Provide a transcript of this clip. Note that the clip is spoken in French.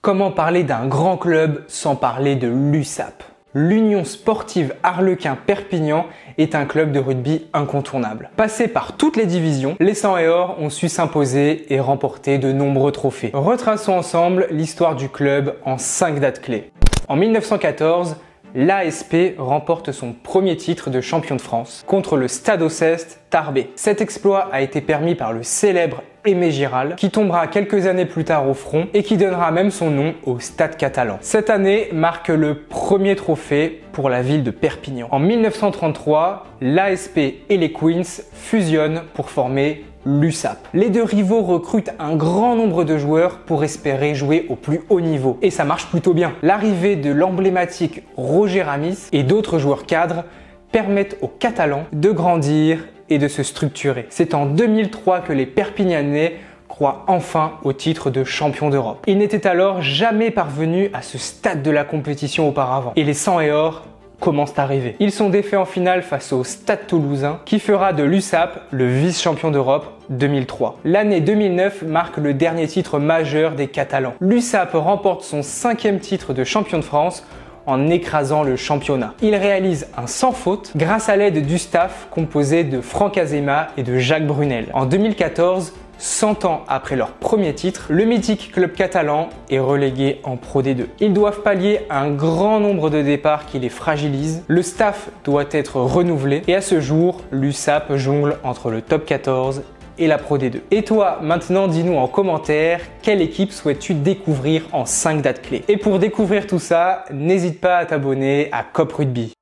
Comment parler d'un grand club sans parler de l'USAP? L'Union Sportive Arlequin-Perpignan est un club de rugby incontournable. Passé par toutes les divisions, les 100 et or ont su s'imposer et remporter de nombreux trophées. Retraçons ensemble l'histoire du club en 5 dates clés. En 1914, l'ASP remporte son premier titre de champion de France contre le Stade Oceste Tarbes. Cet exploit a été permis par le célèbre Aimé Giral, qui tombera quelques années plus tard au front et qui donnera même son nom au Stade catalan. Cette année marque le premier trophée pour la ville de Perpignan. En 1933, l'ASP et les Queens fusionnent pour former l'USAP. Les deux rivaux recrutent un grand nombre de joueurs pour espérer jouer au plus haut niveau. Et ça marche plutôt bien. L'arrivée de l'emblématique Roger Ramis et d'autres joueurs cadres permettent aux Catalans de grandir et de se structurer. C'est en 2003 que les Perpignanais croient enfin au titre de champion d'Europe. Ils n'étaient alors jamais parvenus à ce stade de la compétition auparavant. Et les 100 et or commencent à arriver. Ils sont défaits en finale face au Stade Toulousain qui fera de l'USAP le vice-champion d'Europe 2003. L'année 2009 marque le dernier titre majeur des Catalans. L'USAP remporte son 5e titre de champion de France en écrasant le championnat. Il réalise un sans faute grâce à l'aide du staff composé de Franck Azema et de Jacques Brunel. En 2014, 100 ans après leur premier titre, le mythique club catalan est relégué en Pro D2. Ils doivent pallier un grand nombre de départs qui les fragilisent. Le staff doit être renouvelé et à ce jour, l'USAP jongle entre le top 14 et la Pro D2. Et toi, maintenant, dis-nous en commentaire quelle équipe souhaites-tu découvrir en 5 dates clés. Et pour découvrir tout ça, n'hésite pas à t'abonner à Cop Rugby.